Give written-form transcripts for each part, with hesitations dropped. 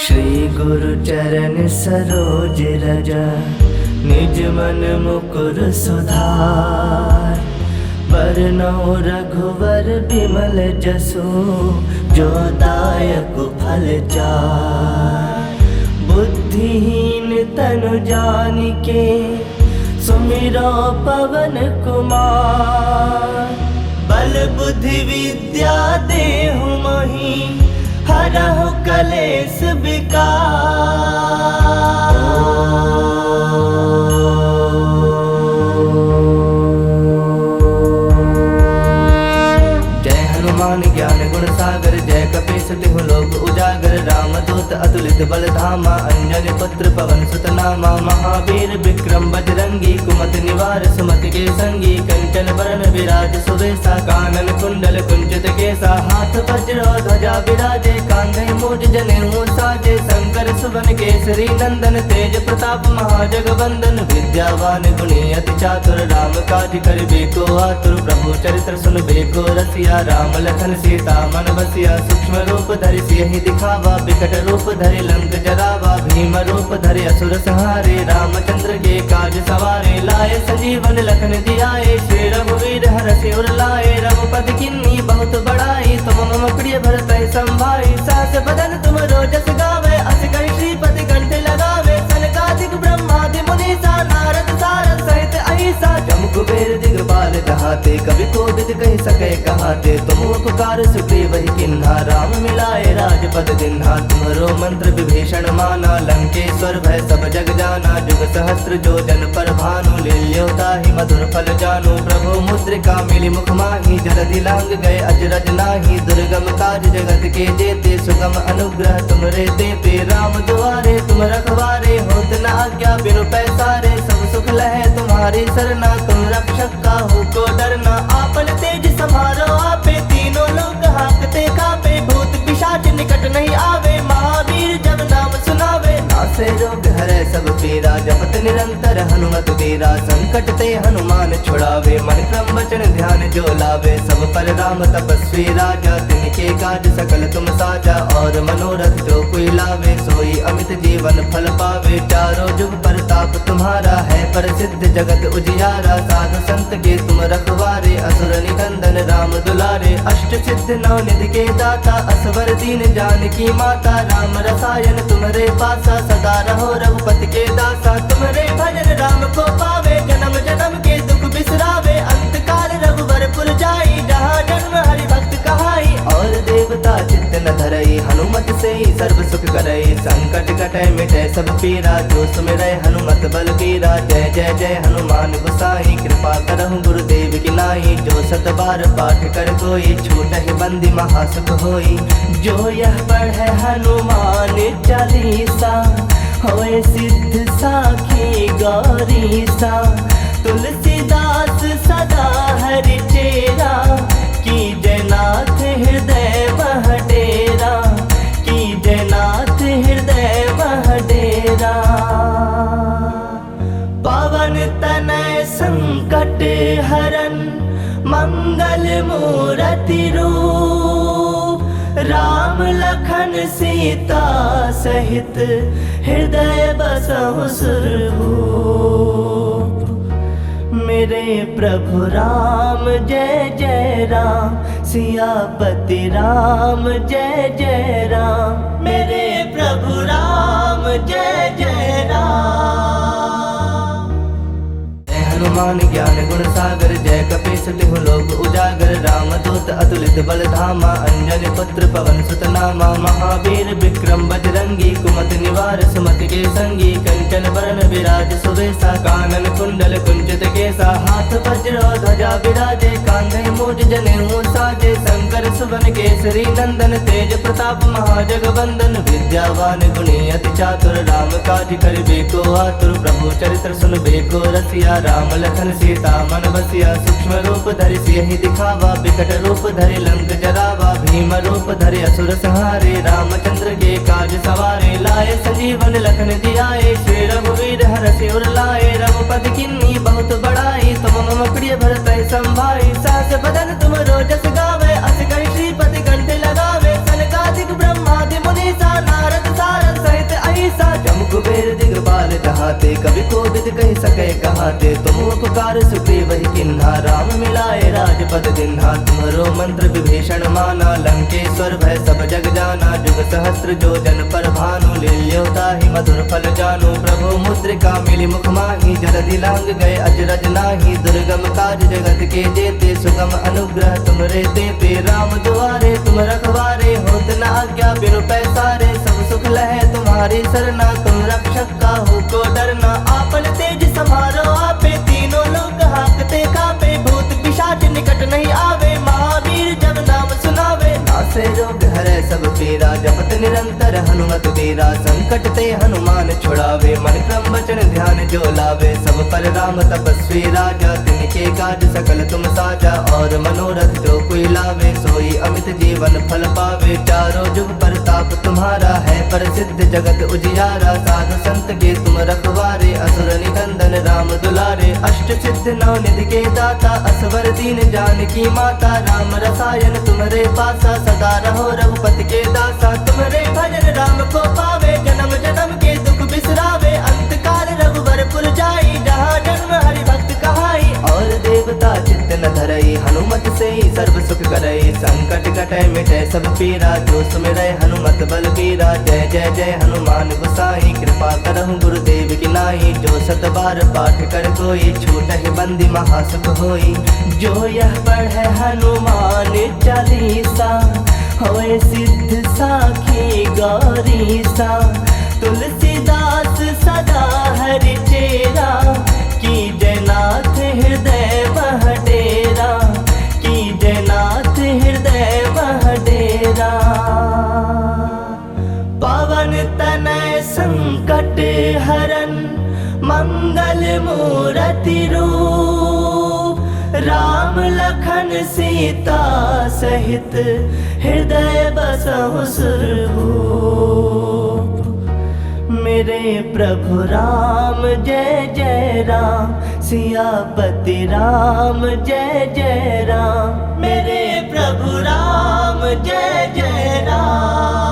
श्री गुरु चरण सरोज रज, निज मन मुकुर सुधार। बरनउँ रघुवर बिमल जसु, जो दायक फल चार। बुद्धिहीन तनु जानिके, सुमिरो पवन कुमार। बल बुद्धि विद्या देहु मोहि, हरहु कलेस विकार। जय हनुमान ज्ञान गुण सागर, जय कपीस तिहु लोक उजागर। रामदूत अतुलित बल धामा, अंजनी पुत्र पवन सुत नामा। महावीर विक्रम बजरंगी, कुमति निवार सुमति के संगी। कंचन बरन विराज सुवेशा, कानन कुंडल कुंचित केसा। हाथ वज्र ध्वजा विराजे, कांधे मूज जनेऊ साजे। शंकर सुवन केसरी नंदन, तेज प्रताप महाजगवंदन। विद्यावान गुणी अति चातुर, राम काज करिबे को आतुर। प्रभु चरित्र सुनबे को रसिया, राम लखन सीता मन बसिया। सूक्ष्म रूप धरि सियहि दिखावा, बिकट रूप धरि लंक जरावा। भीम रूप धरि असुर संहारे, रामचंद्र के काज सवारे। लाए संजीवन लखन जियाए, श्री रघुवीर हरषि उर लाए। रघुपति किन्नी बहुत बड़ाई, तुम मम प्रिय भरतहि संभाई। सहस बदन तुम रोजस गावे, अस कहि श्रीपति कंठ लगावे। सनकादिक ब्रह्मादि मुनीसा, नारद सारद सहित अहिसा। जम कुबेर दिगपाल कहाते, कवि कोविद कहि सकै कहाते। तुम उपकार सुग्रीव ही किन्हा, राम मिलाए राजपद दिन्हा। तुम्हरो मंत्र विभीषण माना, लंकेश्वर भय सब जग जाना। जुग सहस्त्र जो जन पर भानु, लील्यो ताहि मधुर फल जानु। प्रभु मुद्रिका मिली मुख माहि, जलधि लांग गए अजरज नाही। दुर्गम काज जगत के जेते, सुगम अनुग्रह तुमरे तेते। राम दुआरे तुम रखवारे, होत न आज्ञा बिनु पैसारे। सब सुख लहे तुम्हारी सरना, तुम रक्षक काहू को डरना। आपन तेज समारो आपे, तीनों लोग हाँकते कापे। भूत पिशाच निकट नहीं आवे, महावीर जब नाम सुनावे। नासे रोग हरै सब पीरा, जपत निरंतर हनुमत वीरा। संकट ते हनुमान छुड़ावे, मन क्रम वचन ध्यान जो लावे। सब पर राम तपस्वी राजा, तिनके काज सकल तुम साजा। और मनोरथ जो कोई लावे, सोई अमित जीवन फल पावे। चारों जुग परताप तुम्हारा है, प्रसिद्ध जगत उजियारा। साधु संत के तुम रखवारे, असुर निकंदन राम दुलारे। अष्ट सिद्ध नौ निधि के दाता, असवर दीन जानकी माता। राम रसायन तुम्हारे पासा, सदा रहो रघुपति के दासा। तुम्हारे भजन राम को पावे, जन्म जन्म के दुख बिसरावे। अंत काल रघुबर पुर जाई, जहाँ जन्म हरि भक्त कहाई। और देवता चित्त न धरई, हनुमत से ही सर्व सुख करई। संकट कटै मिटै सब पीरा, जो सुमिरै हनुमत बल बीरा। जय जय जय हनुमान गोसाई, कृपा करहु गुरुदेव की नाई। जो सत बार पाठ कर कोई, छूटहि बंदी महासुख होई। जो यह पढ़ै हनुमान चालीसा, होए सिद्ध साखी गौरीसा। तुलसीदास सदा हरि चेरा, कीजय नाथ हृदय मह डेरा। कीजय नाथ हृदय मह डेरा। पवन तनय संकट हरन, मंगल मूरति रूप। राम लखन सीता सहित, हृदय बसहु सुरभूप। मेरे प्रभु राम जय जय राम, सियापति राम जय जय राम। मेरे प्रभु राम जय जय राम। हनुमान ज्ञान गुण सागर, जय कपीस तिहु लोक उजागर। रामदूत अतुलित बल धामा, अंजनी पुत्र पवन सुत नामा। महावीर विक्रम बजरंगी, कुमति निवार सुमति के संगी। कंचन बरन विराज सुवेशा, कानन कुंडल कुंचित केसा। हाथ वज्र ध्वजा विराजे, कांधे मूज जनेऊ साजे। शंकर सुवन केसरी नंदन, तेज प्रताप महाजगवंदन। विद्यावान गुणी अति चातुर, राम काज करिबे को आतुर। प्रभु चरित्र सुनबे को रसिया, राम लखन सीता मन बसिया। सूक्ष्म रूप धरि सियहि दिखावा, बिकट रूप धरि लंक जरावा। भीम रूप धरि असुर संहारे, रामचंद्र के काज सवारे। लाए संजीवन लखन जियाए, श्री रघुवीर हरषि उर लाए। रघुपति किन्नी बहुत बड़ाई, तुम मम प्रिय भरतहि संभाई। सहस बदन तुम रोजस गावे, अस कहि श्रीपति कंठ लगावे। सनकादिक ब्रह्मादि मुनीसा, नारद सारद जहाते, कभी कोविद कही सके कहाते। तुम उपकार सुग्रीव ही किन्हा, राम मिलाए राजपद दिन्हा। तुम्हारो मंत्र विभीषण माना, लंकेश्वर भय सब जग जाना। जुग सहस्त्र जो जन पर भानु, लील्योता ही मधुर फल जानु। प्रभु मुद्रिका मिली मुख माही, जलधि लांग गए अजरज नाही। दुर्गम काज जगत के जेते, सुगम अनुग्रह तुमरे तेते। राम दुआरे तुम रखवारे, होत न आज्ञा बिनु पैसारे। सब सुख लहे तुम्हारी सरना, तुम रक्षक काहू को डरना। आपन तेज समारो आपे, तीनों लोग हाकते कापे। भूत पिशाच निकट नहीं आवे, महावीर जब नाम सुनावे। नासे रोग हरै सब पीरा, जपत निरंतर हनुमत बीरा। संकट ते हनुमान छुड़ावे, मन क्रम वचन ध्यान जो लावे। सब पर राम तपस्वी राजा, तिनके काज सकल तुम साजा। और मनोरथ जो कोई लावे, सोई अमित जीवन फल पावे। चारों जुग परताप तुम्हारा है, प्रसिद्ध जगत उजियारा। साधु संत के तुम रखवारे, असुर निकंदन राम दुलारे। अष्ट सिद्ध नौ निधि के दाता, असवर दीन जानकी माता। राम रसायन तुम्हारे पासा, सदा रहो रघुपति के दासा। तुम्हारे भजन राम को पावे, जन्म जन्म के दुख बिसरावे। अंत काल रघुवरपुर जाई, जहाँ जन्म हरि भक्त कहाई। और देवता चित्त न धरई, हनुमत से ही सर्व सुख करई। संकट कटै मिटै सब पीरा, जो सुमिरै हनुमत बल बीरा। जय जय जय हनुमान गोसाई, कृपा करहु गुरुदेव की नाई। जो सत बार पाठ कर कोई, छूटहि बंदी महासुख होई। जो यह पढ़ै हनुमान चालीसा, होए सिद्ध साखी गौरीसा। तुलसीदास सदा हरि चेरा, की जयनाथ हृदय मह डेरा। की जयनाथ हृदय मह डेरा। पवन तनय संकट हरन, मंगल मूरति रूप। राम लखन सीता सहित, हृदय बसहु सुरभूप। मेरे प्रभु राम जय जय राम, सियापति राम जय जय राम। मेरे प्रभु राम जय जय राम।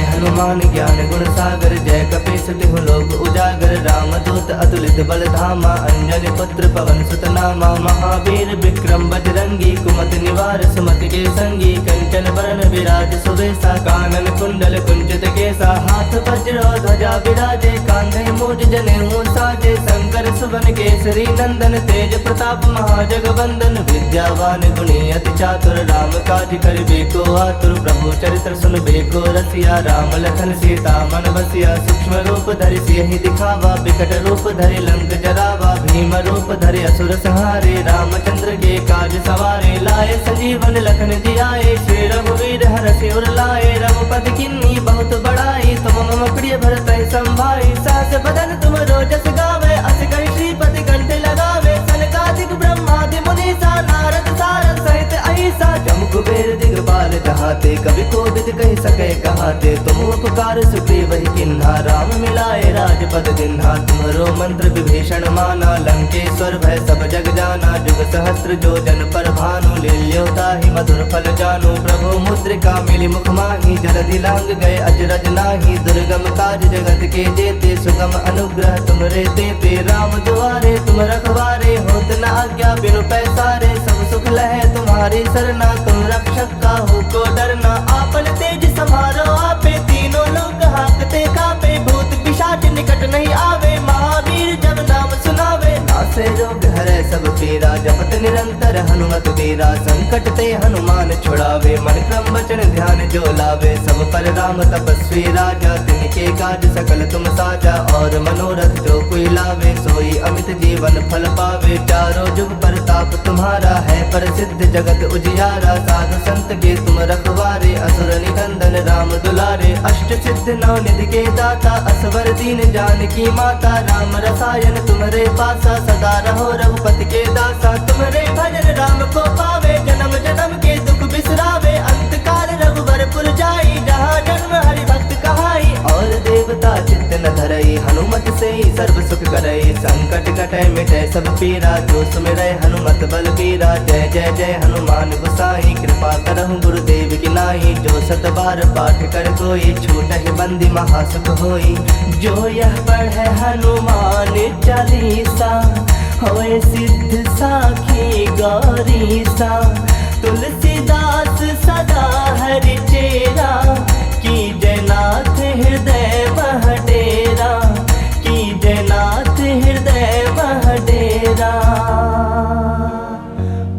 हनुमान ज्ञान गुण सागर, जय कपीस तिहु लोक उजागर। राम दूत अतुलित बल धामा, अंजनी पुत्र पवन सुत नामा। महावीर विक्रम बजरंगी, कुमति निवार सुमति के संगी। कंचन बरन विराज सुबेसा, कानन कुंडल कुंचित केसा। हाथ वज्र ध्वजा विराजे, कांधे मूज जनेऊ साजे। शंकर सुवन केसरी नंदन, तेज प्रताप महाजगवंदन। विद्यावान गुणी अति चातुर, राम काज करिबे को आतुर। प्रभु चरित्र सुनबे को रसिया, राम लखन सीता मन बसिया। सूक्ष्म रूप धरि सियहि दिखावा, विकट रूप धरि लंक जरावा। भीम रूप धरि असुर संहारे, रामचंद्र के काज सवारे। लाए संजीवन लखन जियाए, श्री रघुवीर हरषि उर लाए। रघुपति किन्नी बहुत बड़ाई, तुम मम प्रिय भरत संभाई। सहस बदन तुम रोजस गावे, अस कहि श्रीपति कंठ लगावे। सनकादिक ब्रह्मादि मुनीसा, नारद सारद सहित अहिसा। जम कुबेर दिगपाल जहाते, कभी कोविद कही सके कहाते। तुम उपकार सुग्रीव ही किन्हा, राम मिलाए राजपद दिन्हा। तुम्हारो मंत्र विभीषण माना, लंकेश्वर भय सब जग जाना। जुग सहस्त्र जो जन पर भानु, लील्योता ही मधुर फल जानु। प्रभु मुद्रिका मिली मुख माही, जलधि लांग गए अजरज नाही। दुर्गम काज जगत के जेते, सुगम अनुग्रह तुमरे तेते। राम दुआरे तुम रखवारे, होत न आज्ञा बिनु पैसारे। सब सुख लहे तुम्हारी सरना, तुम रक्षक काहू को डरना। आपन तेज समारो आपे, तीनों लोग हाकते कापे। भूत पिशाच निकट नहीं आवे, महावीर जब नाम सुनावे। नासे रोग हरै सब पीरा, जपत निरंतर हनुमत बीरा। संकट ते हनुमान छुड़ावे, मन क्रम वचन ध्यान जो लावे। सब पर राम तपस्वी राजा, तिनके काज सकल तुम साजा। और मनोरथ जो कोई लावे, सोई अमित जीवन फल पावे। चारों जुग परताप तुम्हारा है, प्रसिद्ध जगत उजियारा। साधु संत के तुम रखवारे, असुर निकंदन राम दुलारे। अष्ट सिद्ध नौ निधि के दाता, असवर दीन जानकी माता। राम रसायन तुम्हारे पासा, सदा रहो रघुपति के दासा। तुम्हारे भजन राम को पावे, जन्म जन्म के दुख बिसरावे। अंत काल रघुवरपुर जाई, जहाँ जन्म हरि भक्त कहाई। और देवता चित्त न धरई, हनुमत से ही सर्व सुख करई। संकट कटै मिटै सब पीरा, जो सुमिरै हनुमत बल बीरा। जय जय जय हनुमान गोसाई, कृपा करहु गुरुदेव की नाही। जो 7 बार पाठ कर कोई छूटहि बंदी महासुख होई। जो यह पढ़े हनुमान चालीसा होए सिद्ध साखी गौरीसा। तुलसीदास सदा हरि चेरा की जयनाथ हृदय मह डेरा। की जयनाथ हृदय मह डेरा।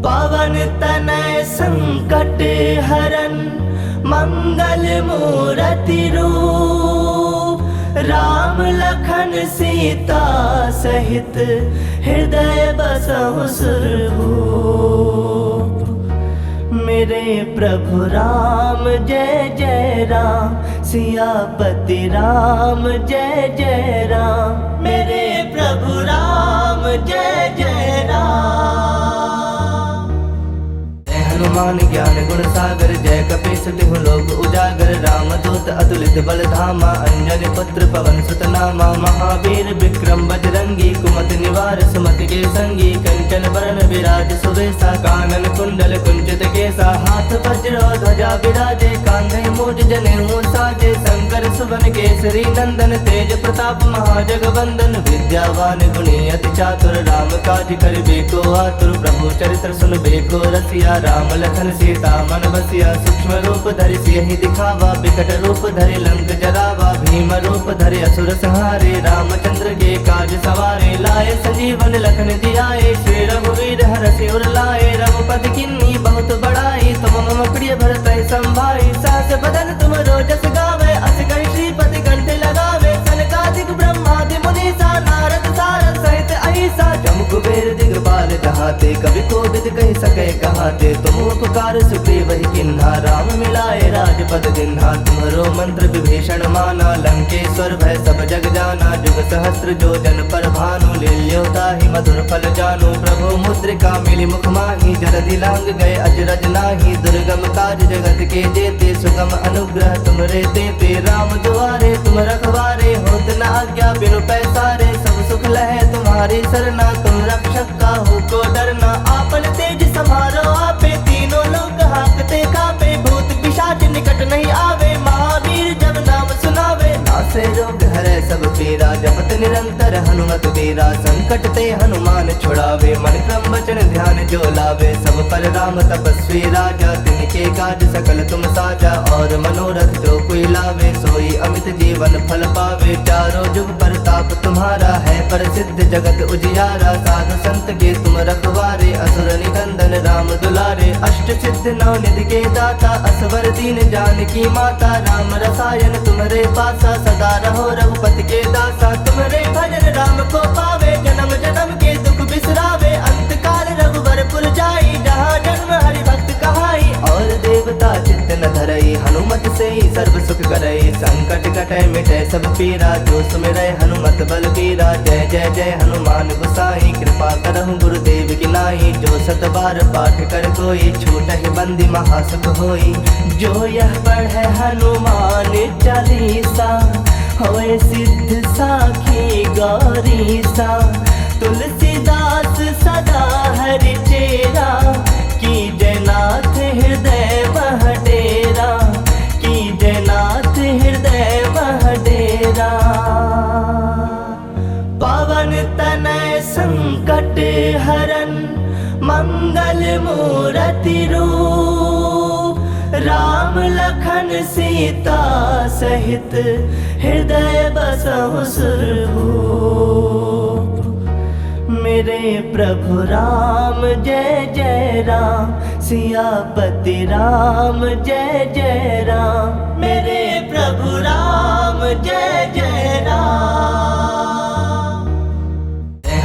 पवन तनय संकट हरन मंगल मूरति रूप। राम लखन सीता सहित हृदय बसहु सुरभूप। मेरे प्रभु राम जय जय राम। सियापति राम जय जय राम। मेरे प्रभु राम जय जय राम। हनुमान ज्ञान गुण सागर जय कपीस तिहु लोक उजागर। राम दूत अतुलित बल धामा अंजनी पुत्र पवन सुत नामा। महावीर विक्रम बजरंगी कुमति निवार सुमति के संगी। कंचन बरन विराज सुवेसा कानन कुंडल कुंचित केसा। हाथ वज्र ध्वजा विराजे कांधे मूज जनेऊ साजे। शंकर सुवन केसरी नंदन तेज प्रताप महाजगवंदन। विद्यावान गुणी अति चातुर राम काज करिबे को आतुर। प्रभु चरित्र सुनबे को रसिया राम लखन सीता मन बसिया। सूक्ष्म रूप धरि सियहि दिखावा विकट रूप धरि लंक जरावा। भीम रूप धरि असुर संहारे रामचंद्र के काज सवारे। लाए संजीवन लखन जियाए श्री रघुवीर हरषि उर लाए। रघुपति किन्नी बहुत बड़ाई तुम मम प्रिय भरतहि संभाई। सहस बदन तुम रोजस गावे अस कहि श्रीपति कंठ लगावे। सनकादिक ब्रह्मादि मुनीसा नारद सारद सहित अहिसा। जम कुबेर दिगपाल कहाते कवि कोविद कहि सके कहाते। तुम उपकार सुग्रीव ही किन्हा राम मिलाए राजपद दिन्हा। तुम्हरो मंत्र विभीषण माना लंकेश्वर भय सब जग जाना। जुग सहस्त्र जो जन पर भानु लील्योता ही मधुर फल जानु। प्रभु मुद्रिका मिली मुख माही जलधि लांग गए अजरज नाही। दुर्गम काज जगत के जेते सुगम अनुग्रह तुमरे तेते। राम दुआरे तुम रखवारे होत न आज्ञा बिनु पैसारे। सब सुख लहे तुम्हारी सरना तुम रक्षक काहू को डरना। आपन तेज समारो आपे तीनों लोग हाकते कापे। भूत पिशाच निकट नहीं आवे महावीर जब नाम सुनावे। नासे रोग हरे सब पीरा जपत निरंतर हनुमत वीरा। संकट ते हनुमान छुड़ावे मन क्रम वचन ध्यान जो लावे। सब पर राम तपस्वी राजा तिनके काज सकल तुम साजा। और मनोरथ जो कोई लावे सोई अमित जीवन फल पावे। चारों जुग प्रताप तुम्हारा है प्रसिद्ध जगत उजियारा। साधु संत के तुम रखवारे असुर निकंदन राम दुलारे। अष्ट सिद्ध नौ निधि के दाता असवर दीन जानकी माता। राम रसायन तुम्हारे पासा सदा रहो रघुपति के दासा। तुम्हारे भजन राम को पावे जन्म जन्म के दुख बिसरावे। अंत काल रघुवर पुर जाई जहाँ जन्म हरि भक्त कहाई। और देवता चित्त न धरई हनुमत से ही सर्व सुख करई। संकट कटै मिटै सब पीरा जो सुमिरै हनुमत बल बीरा। जय जय जय हनुमान गोसाई कृपा करहु गुरुदेव की नाई। जो 7 बार पाठ कर कोई छूटहि बंदी महासुख होई। जो यह पढ़े हनुमान चालीसा होए सिद्ध साखी गौरीसा। तुलसीदास सदा हरि चेरा की जयनाथ हृदय मह डेरा। की जयनाथ हृदय मह डेरा। पवन तनय संकट हरन मंगल मूरति रूप। राम लखन सीता सहित हृदय बसहु सुरभूप। मेरे प्रभु राम जय जय राम। सियापति राम जय जय राम। मेरे प्रभु राम जय जय राम।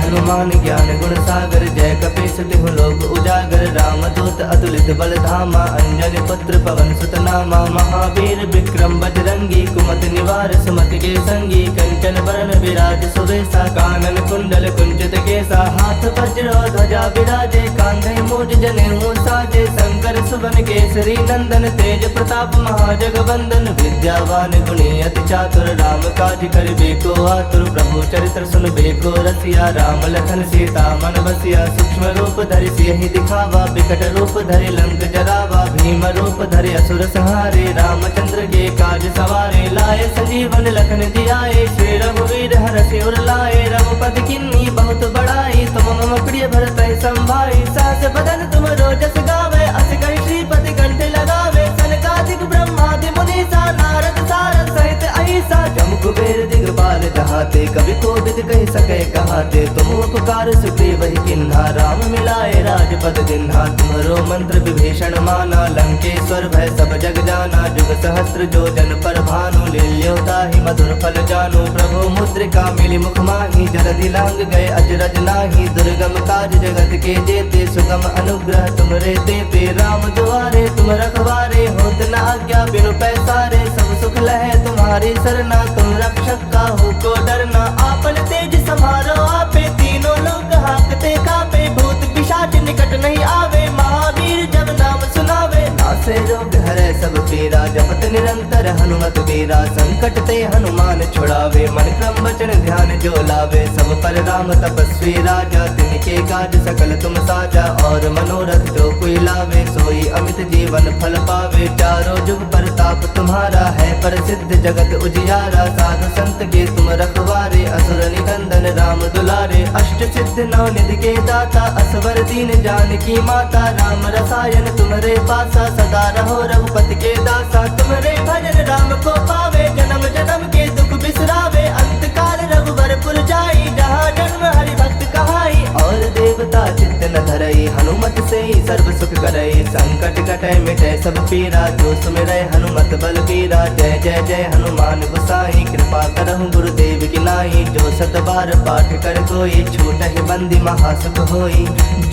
हनुमान ज्ञान गुण सागर जय कपीस तिहु लोक उजागर। राम दूत अतुलित बल धामा अंजनी पुत्र पवन सुत नामा। महावीर विक्रम बजरंगी बजरंगी कुमत निवार सुमति के संगी कंचन बरन विराज सुवेशा कानन कुंडल कुंचित केसा हाथ वज्र ध्वजा विराजे कांधे मूज जनेऊ साजे शंकर सुवन केसरी नंदन तेज प्रताप महाजगवंदन विद्यावान गुणी अति चातुर राम काज करिबे को आतुर प्रभु चरित्र सुनबे को रसिया राम लखन सीता मन बसिया सूक्ष्म रूप धरि सियहि दिखावा बिकट रूप धरि लंक जरावा भीम रूप धरि असुर संहारे रामचंद्र के काज सवारे लाए संजीवन लखन जियाए श्री रघुवीर हरषि उर लाए रघुपति किन्नी बहुत बड़ाई तुम मम प्रिय भरत संभाई सहस बदन तुम रोजस गावे अस कहि श्रीपति कंठ लगावे सनकादिक ब्रह्मादि मुनीसा नारद सारद सहित अहिसा जम कुबेर दिगपाल जहाते कवि कोविद कहि सके कहाते तुम उपकार सुग्रीव ही किन्हा राम मिलाए राजपद दिन्हा तुम्हरो मंत्र विभीषण माना लंकेश्वर भय सब जग जाना जुग सहस्त्र जो जन पर भानु लील्योताहि मधुर फल जानु प्रभु मुद्रिका मिली मुख माही जलधि लांग गए अजरज नाही दुर्गम काज जगत के जेते सुगम अनुग्रह तुमरे तेते राम दुआरे तुम रखवारे होत न आज्ञा बिनु पैसारे सब सुख लहे तुम्हारी सरना तुम रक्षक काहू को डरना आपन तेज समारो आपे तीनों लोग हाकते कापे भूत पिशाच निकट नहीं आवे महावीर जब नाम सुनावे नासे रोग हरे सब पीरा जपत निरंतर हनुमत वीरा संकट ते हनुमान छुड़ावे मन क्रम वचन ध्यान जो लावे सब पर राम तपस्वी राजा तिनके काज सकल तुम साजा और मनोरथ जो कोई लावे सोई अमित जीवन फल पावे चारों जुग परताप तुम्हारा है प्रसिद्ध जगत उजियारा साधु संत के तुम रखवारे असुर निकंदन राम दुलारे अष्ट सिद्ध नौ निधि के दाता असवर दीन जानकी माता राम रसायन तुम्हारे पासा सदा रहो रघुपति के दासा तुम्हारे भजन राम को पावे जन्म जन्म के दुख बिसरावे अंत काल रघुवर पुर जाई जहाँ जन्म हरि भक्त कहाई और देवता चित्त न धरई हनुमत से ही सर्व सुख करई संकट कटै मिटै सब पीरा जो सुमिरै हनुमत बल बीरा जय जय जय हनुमान गोसाई कृपा करहु गुरुदेव की नाई जो सत बार पाठ कर कोई छूटहि बंदी महासुख होई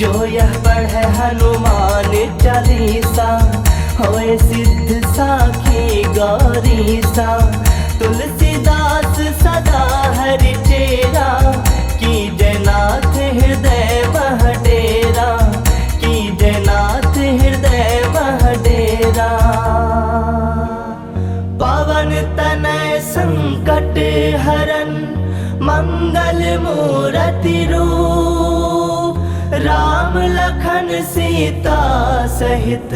जो यह पढ़े हनुमान चालीसा होए सिद्ध साखी गौरीसा तुलसीदास सदा हरि चेरा की जयनाथ हृदय मह डेरा की जयनाथ हृदय मह डेरा पवन तनय संकट हरन मंगल मूर्ति रूप राम लखन सीता सहित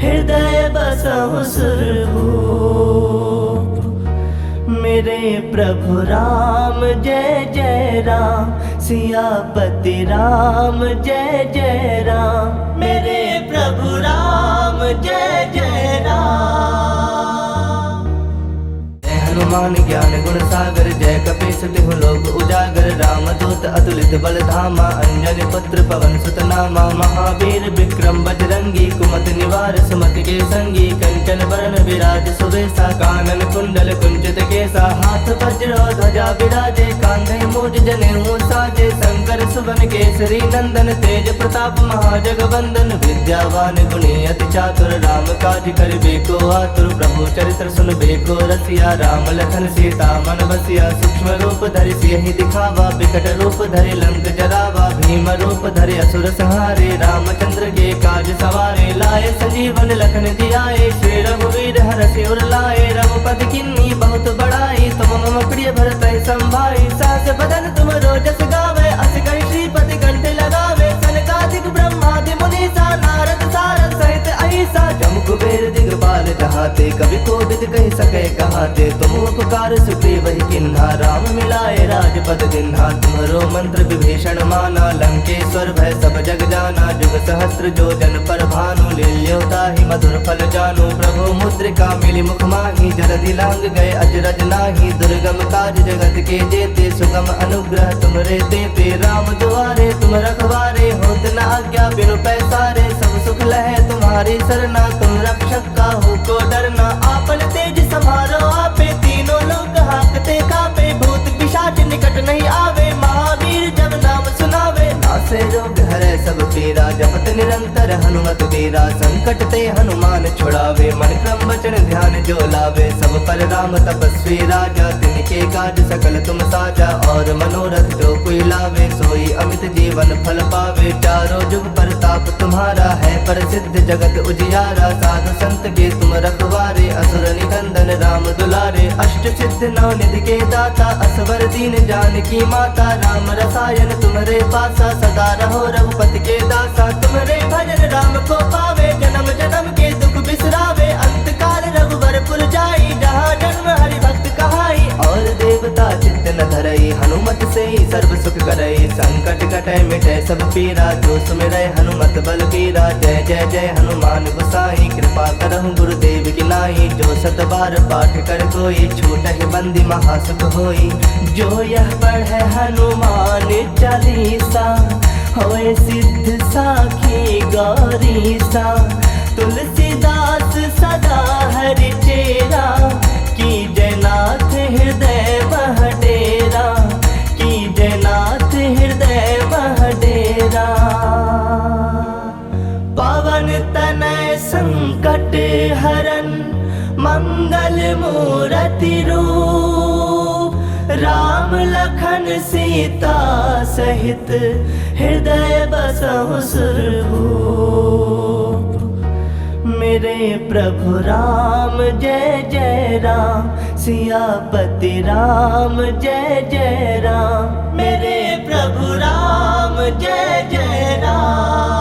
हृदय बसहु सुरभूप मेरे प्रभु राम जय जय राम सियापति राम जय जय राम मेरे प्रभु राम जय जय राम हनुमान ज्ञान गुण सागर जय कपीस तिहु लोक उजागर रामदूत अतुलित बल धामा अंजनी पुत्र पवन सुत नामा महावीर विक्रम बजरंगी कुमत निवार सुमति के संगी कंचन बरन विराज सुवेशा कानन कुंडल कुंचित केसा हाथ वज्र ध्वजा विराजे कांधे मूज जनेऊ साजे शंकर सुवन केसरी नंदन तेज प्रताप महाजगवंदन विद्यावान गुणी अति चातुर राम काज करिबे को आतुर प्रभु चरित्र सुनबे को रसिया राम लखन सीता मन बसिया सूक्ष्म रूप धरि सियहि दिखावा बिकट रूप धरि लंक जरावा भीम रूप धरि असुर संहारे रामचंद्र के काज सवारे लाए संजीवन लखन जियाए श्री रघुवीर हरषि उर लाए रघुपति किन्नी बहुत बड़ाई तुम मम प्रिय भरत संभाई सहस बदन तुम रोजस गावे अस कहि श्रीपति कंठ लगावे सनकादिक ब्रह्मादि मुनीसा नारद सारद सहित अहिसा जम कुबेर दिगपाल जहाते कवि कोविद कहि सके कहाते तुम उपकार सुग्रीव ही किन्हा राम मिलाए राजपद दिन्हा तुम्हरो मंत्र विभीषण माना लंकेश्वर भय सब जग जाना जुग सहस्त्र जो जन पर भानु लील्योताहि मधुर फल जानु प्रभु मुद्रिका मिली मुख माही जलधि लांग गए अजरज नाही दुर्गम काज जगत के जेते सुगम अनुग्रह तुमरे तेते राम दुआरे तुम रखवारे होत न आज्ञा बिनु पैसारे सब सुख लहे तुम्हारी सरना तुम रक्षक काहू को डरना आपन तेज समारो आपे तीनों लोग हाकते कापे भूत पिशाच निकट नहीं आवे महावीर जब नाम सुनावे नासे रोग हरे सब पीरा जपत निरंतर हनुमत वीरा संकट ते हनुमान छुड़ावे मन क्रम वचन ध्यान जो लावे, सब पर राम तपस्वी राजा, तिनके काज सकल तुम साजा, और मनोरथ जो कोई लावे, सोई अमित जीवन फल पावे। चारों जुग प्रताप तुम्हारा है, प्रसिद्ध जगत उजियारा, साधु संत के तुम रखवारे, असुर निकंदन राम दुलारे। अष्ट सिद्ध नौ निधि के दाता, असवर दीन जानकी माता, राम रसायन तुम्हारे पासा, सदा रहो रघुपति के दासा। तुम्हारे भजन राम को पावे, जन्म जन्म के दुख बिसरावे, अंत काल रघुवर पुर जाई, जहाँ जन्म हरि भक्त कहाई। और देवता चित्त न धरई, हनुमत से ही सर्व सुख करई, संकट कटै मिटै सब पीरा, जो सुमिरै हनुमत बल बीरा। जय जय जय हनुमान गोसाई, कृपा करहु गुरुदेव की नाई, जो सत बार पाठ कर कोई, छूटहि बंदी महासुख होई। जो यह पढ़े हनुमान चालीसा, होए सिद्ध साखी गौरीसा। तुलसीदास सदा हरि चेरा, की जयनाथ हृदय मह डेरा, की जयनाथ हृदय मह डेरा। पवन तनय संकट हरन, मंगल मूरति रूप, राम लखन सीता सहित, हृदय बसहु सुरभूप। मेरे प्रभु राम जय जय राम, सियापति राम जय जय राम। मेरे प्रभु राम जय जय राम।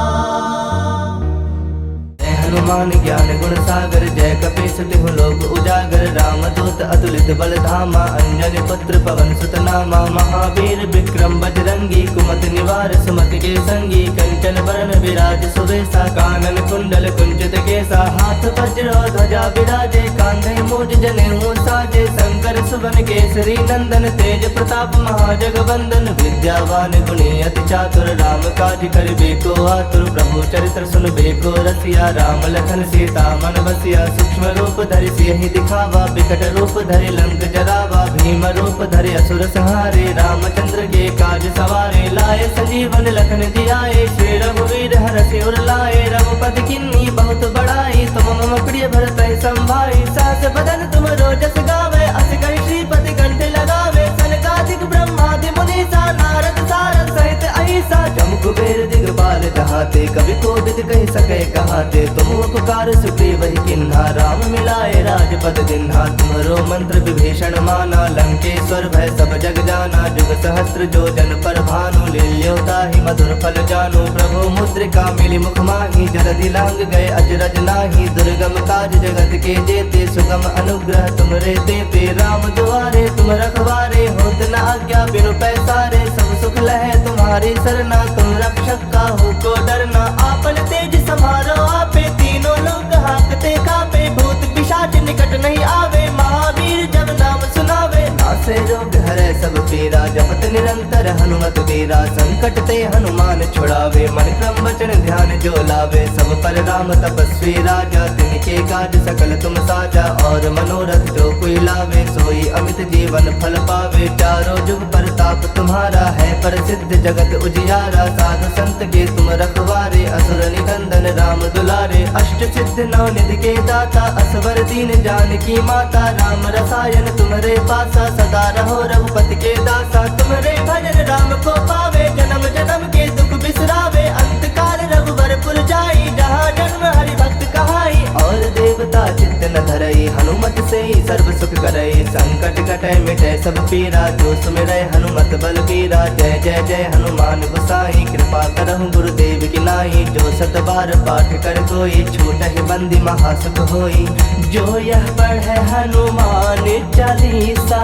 हनुमान ज्ञान गुण सागर, जय कपीस तिहु लोक उजागर, राम दूत अतुलित बल धामा, अंजनी पुत्र पवन सुत नामा। महावीर विक्रम बजरंगी, कुमति निवार सुमति के संगी, कंचन बरन विराज सुबेसा, कानन कुंडल कुंचित केसा। हाथ वज्र ध्वजा विराजे, कांधे मूज जनेऊ साजे, शंकर सुवन केसरी नंदन, तेज प्रताप महाजगवंदन। विद्यावान गुणी अति चातुर, राम काज करिबे को आतुर, प्रभु चरित्र सुनबे को रसिया। राम लखन सीता मन बसिया, सूक्ष्म रूप धरि सियहि दिखावा, विकट रूप धरि लंक जरावा, भीम रूप धरि असुर संहारे। रामचंद्र के काज सवारे, लाए संजीवन लखन जियाए, श्री रघुवीर हरषि उर लाए। रघुपति किन्नी बहुत बड़ाई, तुम मम प्रिय भरत संभाई। सहस बदन तुम रोजस गावे, अस कहि श्रीपति कंठ लगावे। सनकादिक ब्रह्मादि मुनीसा, नारद सारद सहित अहिसा। जम कुबेर दिगपाल कहाते, कवि कोविद कहि सकै कहाते। तुम उपकार सुग्रीव ही किन्हा, राम मिलाए राजपद दिन्हा। तुम्हारो मंत्र विभीषण माना, लंकेश्वर भय सब जग जाना। जुग सहस्त्र जो जन पर भानु, लील्योता ही मधुर फल जानु। प्रभु मुद्रिका मिली मुख माही, जलधि लांग गए अजरज नाही। दुर्गम काज जगत के जेते, सुगम अनुग्रह तुमरे देते। राम दुआरे तुम रखवारे, होत न आज्ञा बिनु पैसारे। सब सुख लहे तुम्हारी सरना, तुम रक्षक काहू को डरना। आपन तेज समारो आपे, तीनों लोग हाकते कापे। भूत पिशाच निकट नहीं आवे, महावीर जब नाम सुनावे। नासे रोग हरै सब पीरा, जपत निरंतर हनुमत वीरा। संकट ते हनुमान छुड़ावे, मन क्रम वचन ध्यान जो लावे। सब पर राम तपस्वी राजा, तिनके काज सकल तुम साजा। और मनोरथ जो कोई लावे, सोई अमित जीवन फल पावे। चारों जुग प्रताप तुम्हारा है, प्रसिद्ध जगत उजियारा। साधु संत के तुम रखवारे, असुर निकंदन राम दुलारे। अष्ट सिद्ध नौ निधि के दाता, असवर दीन जानकी माता। राम रसायन तुम्हारे पासा, सदा रहो रघुपति के दासा। तुम्हारे भजन राम को पावे, जन्म जन्म के दुख बिसरावे। अंत काल रघुवर पुर जाई, जहाँ जन्म हरि भक्त कहाई। और देवता चित्त न धरई, हनुमत से ही सर्व सुख करई। संकट कटै मिटै सब पीरा, जो सुमिरै हनुमत बल बीरा। जय जय जय हनुमान गोसाई, कृपा करहु गुरुदेव की नाई। जो सत बार पाठ कर कोई, छूटहि बंदी महासुख होई। जो यह पढ़े हनुमान चालीसा,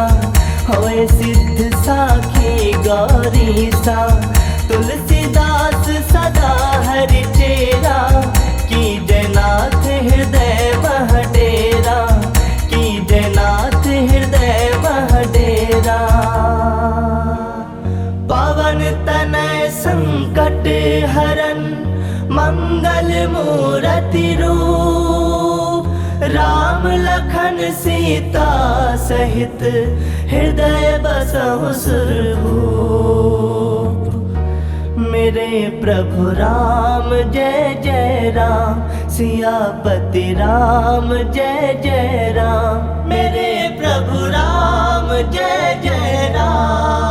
होए सिद्ध साखी गौरीसा। तुलसीदास सदा हरि चेरा, की जयनाथ हृदय मह डेरा, की जयनाथ हृदय मह डेरा। पवन तनय संकट हरन, मंगल मूरति रूप। राम लखन सीता सहित, हृदय बसहु सुरभूप। मेरे प्रभु राम जय जय राम, सियापति राम जय जय राम, मेरे प्रभु राम जय जय राम।